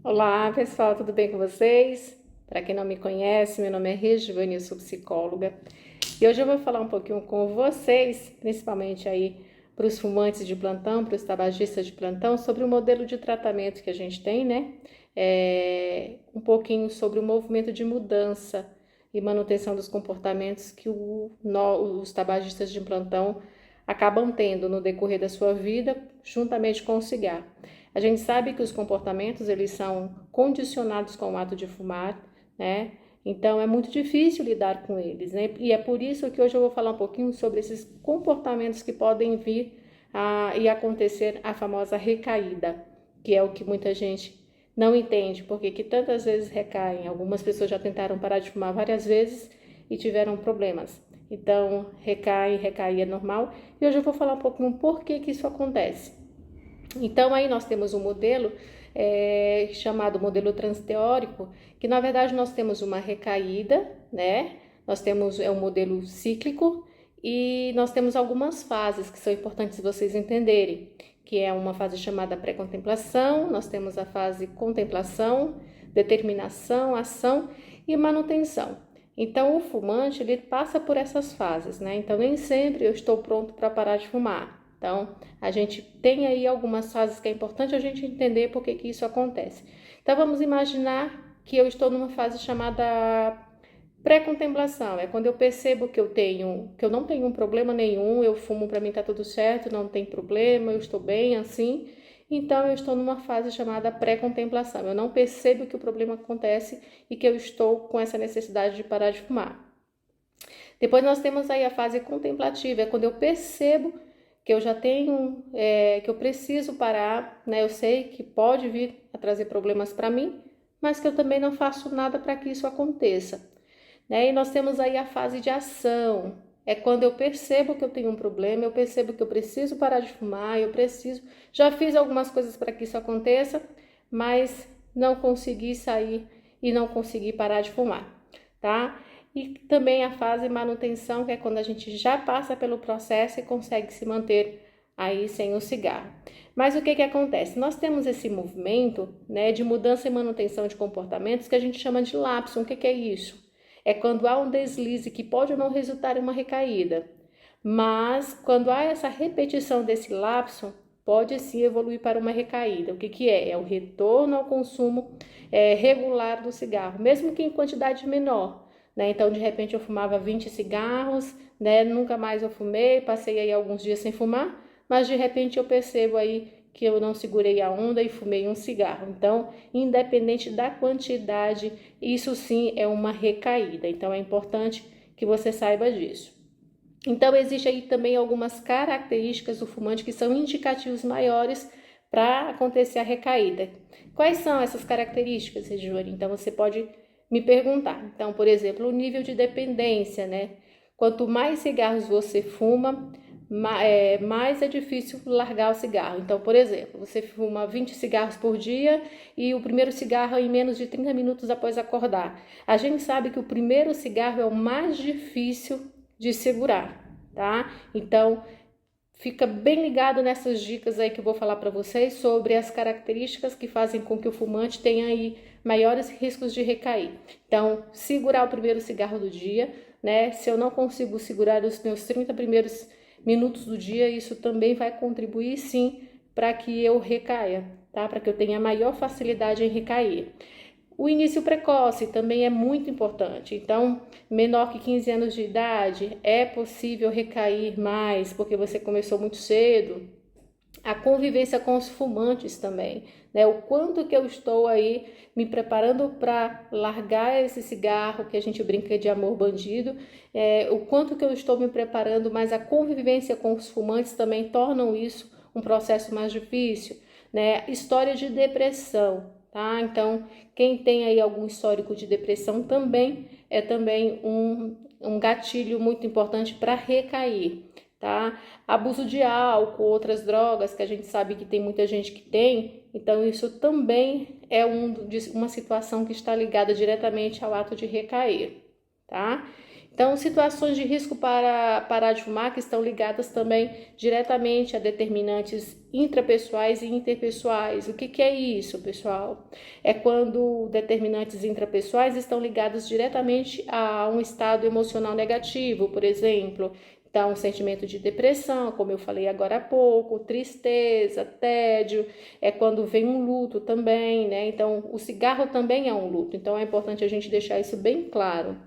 Olá, pessoal, tudo bem com vocês? Para quem não me conhece, meu nome é Regiane, eu sou psicóloga. E hoje eu vou falar um pouquinho com vocês, principalmente aí para os fumantes de plantão, para os tabagistas de plantão, sobre o modelo de tratamento que a gente tem, né? Um pouquinho sobre o movimento de mudança e manutenção dos comportamentos que os tabagistas de plantão acabam tendo no decorrer da sua vida, juntamente com o cigarro. A gente sabe que os comportamentos eles são condicionados com o ato de fumar, né? Então é muito difícil lidar com eles, né? E é por isso que hoje eu vou falar um pouquinho sobre esses comportamentos que podem vir e acontecer a famosa recaída, que é o que muita gente não entende, porque que tantas vezes recaem. Algumas pessoas já tentaram parar de fumar várias vezes e tiveram problemas. Então, recair é normal. E hoje eu vou falar um pouquinho por que isso acontece. Então, aí nós temos um modelo chamado modelo transteórico, que na verdade nós temos uma recaída, né? Nós temos um modelo cíclico e nós temos algumas fases que são importantes vocês entenderem, que é uma fase chamada pré-contemplação, nós temos a fase contemplação, determinação, ação e manutenção. Então, o fumante ele passa por essas fases, né? Então, nem sempre eu estou pronto para parar de fumar. Então, a gente tem aí algumas fases que é importante a gente entender por que isso acontece. Então, vamos imaginar que eu estou numa fase chamada pré-contemplação. É quando eu percebo que eu não tenho um problema nenhum, eu fumo, para mim tá tudo certo, não tem problema, eu estou bem assim. Então, eu estou numa fase chamada pré-contemplação. Eu não percebo que o problema acontece e que eu estou com essa necessidade de parar de fumar. Depois nós temos aí a fase contemplativa, é quando eu percebo que eu já tenho, que eu preciso parar, né? Eu sei que pode vir a trazer problemas para mim, mas que eu também não faço nada para que isso aconteça, né? E nós temos aí a fase de ação, é quando eu percebo que eu tenho um problema, eu percebo que eu preciso parar de fumar, já fiz algumas coisas para que isso aconteça, mas não consegui sair e não consegui parar de fumar, tá? E também a fase manutenção, que é quando a gente já passa pelo processo e consegue se manter aí sem o cigarro. Mas o que acontece? Nós temos esse movimento, né, de mudança e manutenção de comportamentos que a gente chama de lapso. O que é isso? É quando há um deslize que pode ou não resultar em uma recaída. Mas quando há essa repetição desse lapso, pode sim evoluir para uma recaída. O que é? É o retorno ao consumo regular do cigarro, mesmo que em quantidade menor. Né? Então, de repente, eu fumava 20 cigarros, né? Nunca mais eu fumei, passei aí alguns dias sem fumar, mas de repente eu percebo aí que eu não segurei a onda e fumei um cigarro. Então, independente da quantidade, isso sim é uma recaída. Então, é importante que você saiba disso. Então, existe aí também algumas características do fumante que são indicativos maiores para acontecer a recaída. Quais são essas características, Regiane? Então, você pode me perguntar. Então, por exemplo, o nível de dependência, né? Quanto mais cigarros você fuma, mais é difícil largar o cigarro. Então, por exemplo, você fuma 20 cigarros por dia e o primeiro cigarro em menos de 30 minutos após acordar. A gente sabe que o primeiro cigarro é o mais difícil de segurar, tá? Então, fica bem ligado nessas dicas aí que eu vou falar para vocês sobre as características que fazem com que o fumante tenha aí maiores riscos de recair. Então, segurar o primeiro cigarro do dia, né? Se eu não consigo segurar os meus 30 primeiros minutos do dia, isso também vai contribuir sim para que eu recaia, tá? Para que eu tenha maior facilidade em recair. O início precoce também é muito importante. Então, menor que 15 anos de idade, é possível recair mais porque você começou muito cedo. A convivência com os fumantes também, né? O quanto que eu estou aí me preparando para largar esse cigarro, que a gente brinca de amor bandido, o quanto que eu estou me preparando, mas a convivência com os fumantes também tornam isso um processo mais difícil, né? História de depressão, tá? Então, quem tem aí algum histórico de depressão também é também um gatilho muito importante para recair, tá? Abuso de álcool, outras drogas que a gente sabe que tem muita gente que tem, então isso também é uma situação que está ligada diretamente ao ato de recair, tá? Então, situações de risco para parar de fumar que estão ligadas também diretamente a determinantes intrapessoais e interpessoais. O que é isso, pessoal? É quando determinantes intrapessoais estão ligados diretamente a um estado emocional negativo, por exemplo. Então, um sentimento de depressão, como eu falei agora há pouco, tristeza, tédio, é quando vem um luto também, né? Então, o cigarro também é um luto. Então, é importante a gente deixar isso bem claro.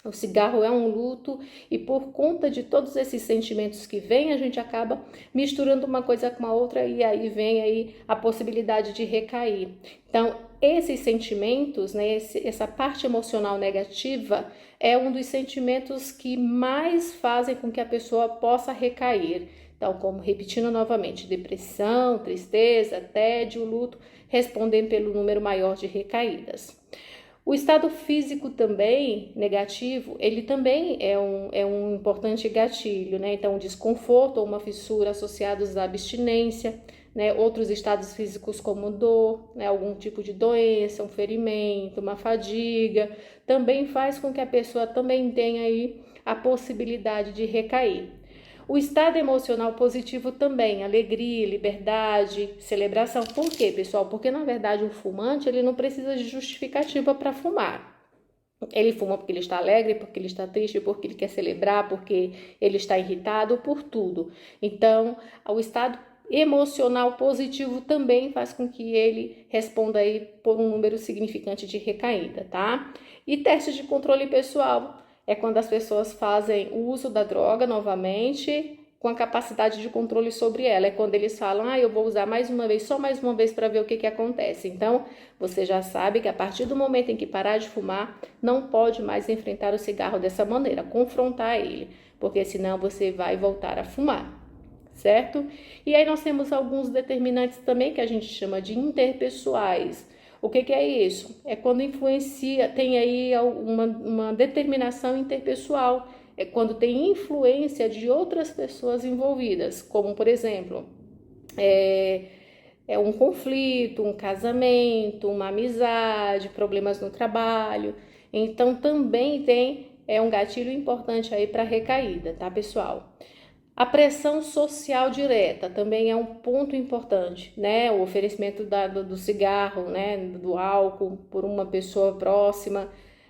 O cigarro é um luto e por conta de todos esses sentimentos que vêm, a gente acaba misturando uma coisa com a outra e aí vem aí a possibilidade de recair. Então, esses sentimentos, né, essa parte emocional negativa é um dos sentimentos que mais fazem com que a pessoa possa recair. Então, como repetindo novamente, depressão, tristeza, tédio, luto, respondem pelo número maior de recaídas. O estado físico também negativo, ele também é um importante gatilho, né? Então, desconforto ou uma fissura associados à abstinência, né? Outros estados físicos como dor, né? Algum tipo de doença, um ferimento, uma fadiga, também faz com que a pessoa também tenha aí a possibilidade de recair. O estado emocional positivo também, alegria, liberdade, celebração. Por quê, pessoal? Porque, na verdade, o fumante ele não precisa de justificativa para fumar. Ele fuma porque ele está alegre, porque ele está triste, porque ele quer celebrar, porque ele está irritado, por tudo. Então, o estado emocional positivo também faz com que ele responda aí por um número significante de recaída, tá? E testes de controle pessoal é quando as pessoas fazem o uso da droga novamente com a capacidade de controle sobre ela. É quando eles falam, eu vou usar mais uma vez, só mais uma vez para ver o que acontece. Então, você já sabe que a partir do momento em que parar de fumar, não pode mais enfrentar o cigarro dessa maneira, confrontar ele, porque senão você vai voltar a fumar, certo? E aí nós temos alguns determinantes também que a gente chama de interpessoais. O que é isso? É quando influencia, tem aí uma determinação interpessoal, é quando tem influência de outras pessoas envolvidas, como por exemplo, é um conflito, um casamento, uma amizade, problemas no trabalho. Então também tem um gatilho importante aí para recaída, tá, pessoal? A pressão social direta também é um ponto importante, né? O oferecimento do cigarro, né? Do álcool por uma pessoa próxima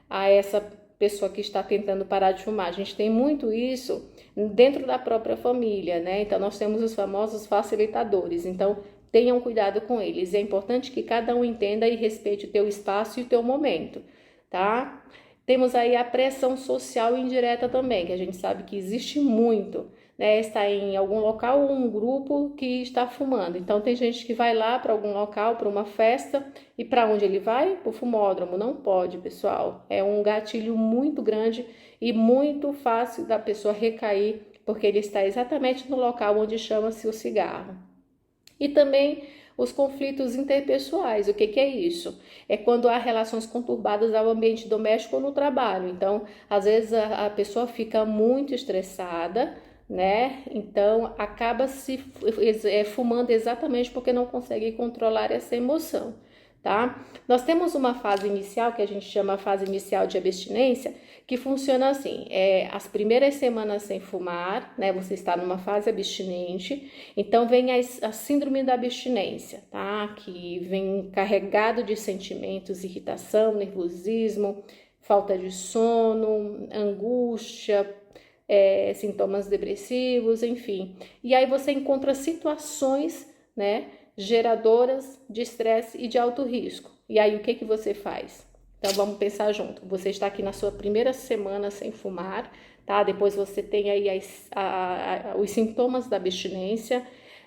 a essa pessoa que está tentando parar de fumar. A gente tem muito isso dentro da própria família, né? Então, nós temos os famosos facilitadores. Então, tenham cuidado com eles. É importante que cada um entenda e respeite o teu espaço e o teu momento, tá? Temos aí a pressão social indireta também, que a gente sabe que existe muito, né? Está em algum local ou um grupo que está fumando. Então tem gente que vai lá para algum local, para uma festa, e para onde ele vai? Para o fumódromo. Não pode, pessoal. É um gatilho muito grande e muito fácil da pessoa recair, porque ele está exatamente no local onde chama-se o cigarro. E também os conflitos interpessoais. O que é isso? É quando há relações conturbadas ao ambiente doméstico ou no trabalho. Então, às vezes a pessoa fica muito estressada, né? Então, acaba se fumando exatamente porque não consegue controlar essa emoção, tá? Nós temos uma fase inicial, que a gente chama a fase inicial de abstinência, que funciona assim, as primeiras semanas sem fumar, né, você está numa fase abstinente, então vem a síndrome da abstinência, tá, que vem carregado de sentimentos, irritação, nervosismo, falta de sono, angústia, sintomas depressivos, enfim, e aí você encontra situações, né, geradoras de estresse e de alto risco, e aí o que você faz? Então, vamos pensar junto. Você está aqui na sua primeira semana sem fumar, tá? Depois você tem aí os sintomas da abstinência,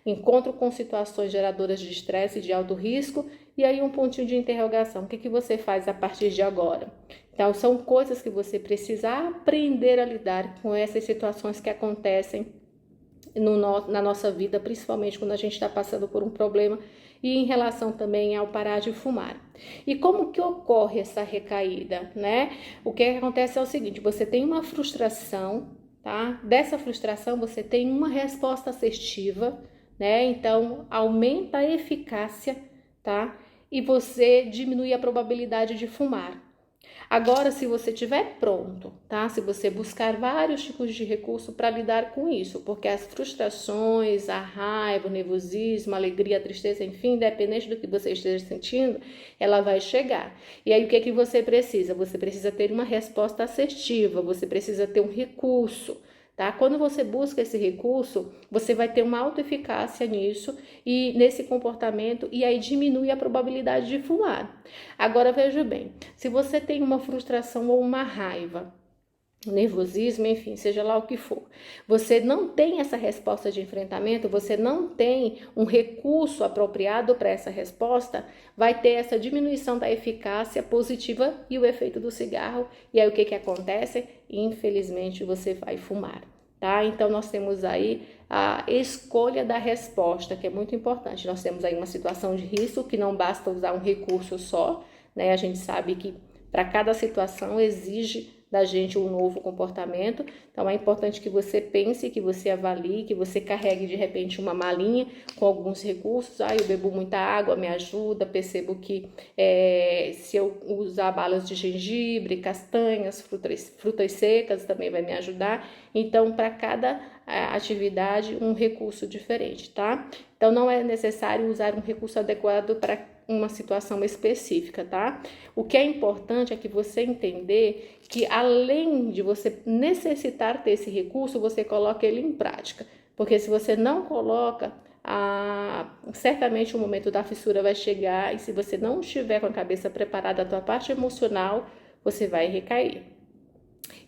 encontro com situações geradoras de estresse e de alto risco, e aí um pontinho de interrogação. O que você faz a partir de agora? Então, são coisas que você precisa aprender a lidar com essas situações que acontecem na nossa vida, principalmente quando a gente está passando por um problema e em relação também ao parar de fumar. E como que ocorre essa recaída, né? O que acontece é o seguinte, você tem uma frustração, tá? Dessa frustração você tem uma resposta assertiva, né? Então, aumenta a eficácia, tá? E você diminui a probabilidade de fumar. Agora, se você estiver pronto, tá? Se você buscar vários tipos de recurso para lidar com isso, porque as frustrações, a raiva, o nervosismo, a alegria, a tristeza, enfim, independente do que você esteja sentindo, ela vai chegar. E aí, o que é que você precisa? Você precisa ter uma resposta assertiva, você precisa ter um recurso. Tá? Quando você busca esse recurso, você vai ter uma autoeficácia nisso e nesse comportamento e aí diminui a probabilidade de fumar. Agora veja bem, se você tem uma frustração ou uma raiva, nervosismo, enfim, seja lá o que for, você não tem essa resposta de enfrentamento, você não tem um recurso apropriado para essa resposta, vai ter essa diminuição da eficácia positiva e o efeito do cigarro. E aí o que que acontece? Infelizmente você vai fumar. Tá? Então, nós temos aí a escolha da resposta, que é muito importante. Nós temos aí uma situação de risco, que não basta usar um recurso só, né? A gente sabe que para cada situação exige da gente um novo comportamento. Então, é importante que você pense, que você avalie, que você carregue de repente uma malinha com alguns recursos. Eu bebo muita água, me ajuda, percebo que se eu usar balas de gengibre, castanhas, frutas secas também vai me ajudar. Então, para cada atividade, um recurso diferente, tá? Então, não é necessário usar um recurso adequado para uma situação específica, tá? O que é importante é que você entender que além de você necessitar ter esse recurso, você coloca ele em prática. Porque se você não coloca, certamente o momento da fissura vai chegar e se você não estiver com a cabeça preparada, a tua parte emocional, você vai recair.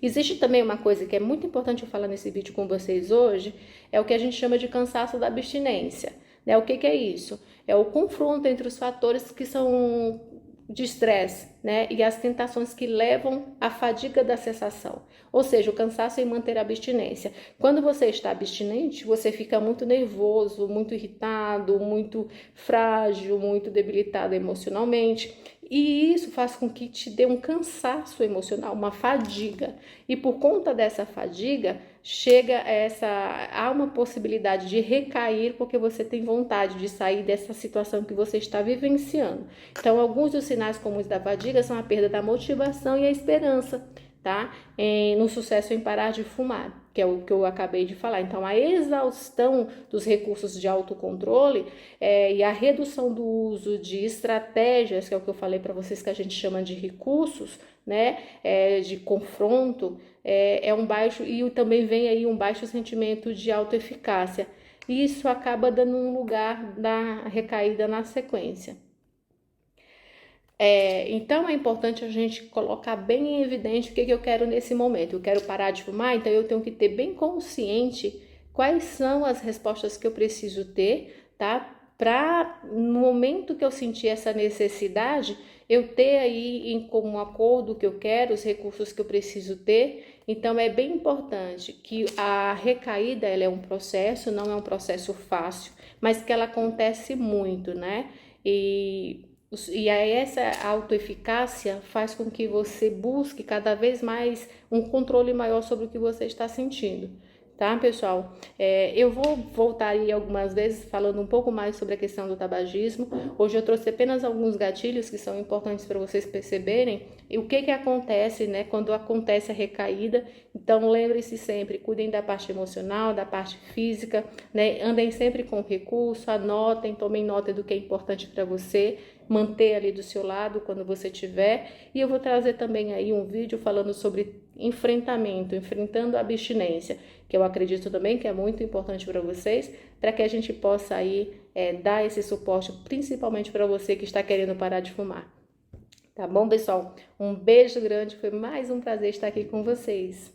Existe também uma coisa que é muito importante eu falar nesse vídeo com vocês hoje, é o que a gente chama de cansaço da abstinência. Né? O que é isso? É o confronto entre os fatores que são de estresse, né? E as tentações que levam à fadiga da cessação. Ou seja, o cansaço em manter a abstinência. Quando você está abstinente, você fica muito nervoso, muito irritado, muito frágil, muito debilitado emocionalmente. E isso faz com que te dê um cansaço emocional, uma fadiga. E por conta dessa fadiga, há uma possibilidade de recair porque você tem vontade de sair dessa situação que você está vivenciando. Então, alguns dos sinais comuns da fadiga são a perda da motivação e a esperança, tá? No sucesso em parar de fumar, que é o que eu acabei de falar. Então, a exaustão dos recursos de autocontrole e a redução do uso de estratégias, que é o que eu falei para vocês que a gente chama de recursos, né? De confronto, é um baixo, e também vem aí um baixo sentimento de autoeficácia. E isso acaba dando um lugar da recaída na sequência. Então é importante a gente colocar bem em evidente o que eu quero nesse momento. Eu quero parar de fumar, então eu tenho que ter bem consciente quais são as respostas que eu preciso ter, tá? Para no momento que eu sentir essa necessidade, eu ter aí em comum acordo o que eu quero, os recursos que eu preciso ter. Então é bem importante que a recaída ela é um processo, não é um processo fácil, mas que ela acontece muito, né? E aí essa autoeficácia faz com que você busque cada vez mais um controle maior sobre o que você está sentindo. Tá, pessoal? Eu vou voltar aí algumas vezes falando um pouco mais sobre a questão do tabagismo. Hoje eu trouxe apenas alguns gatilhos que são importantes para vocês perceberem e o que acontece, né, quando acontece a recaída. Então, lembre-se sempre, cuidem da parte emocional, da parte física, né? Andem sempre com recurso, anotem, tomem nota do que é importante para você, manter ali do seu lado quando você tiver. E eu vou trazer também aí um vídeo falando sobre enfrentando a abstinência, que eu acredito também que é muito importante para vocês, para que a gente possa aí dar esse suporte, principalmente para você que está querendo parar de fumar. Tá bom, pessoal? Um beijo grande, foi mais um prazer estar aqui com vocês.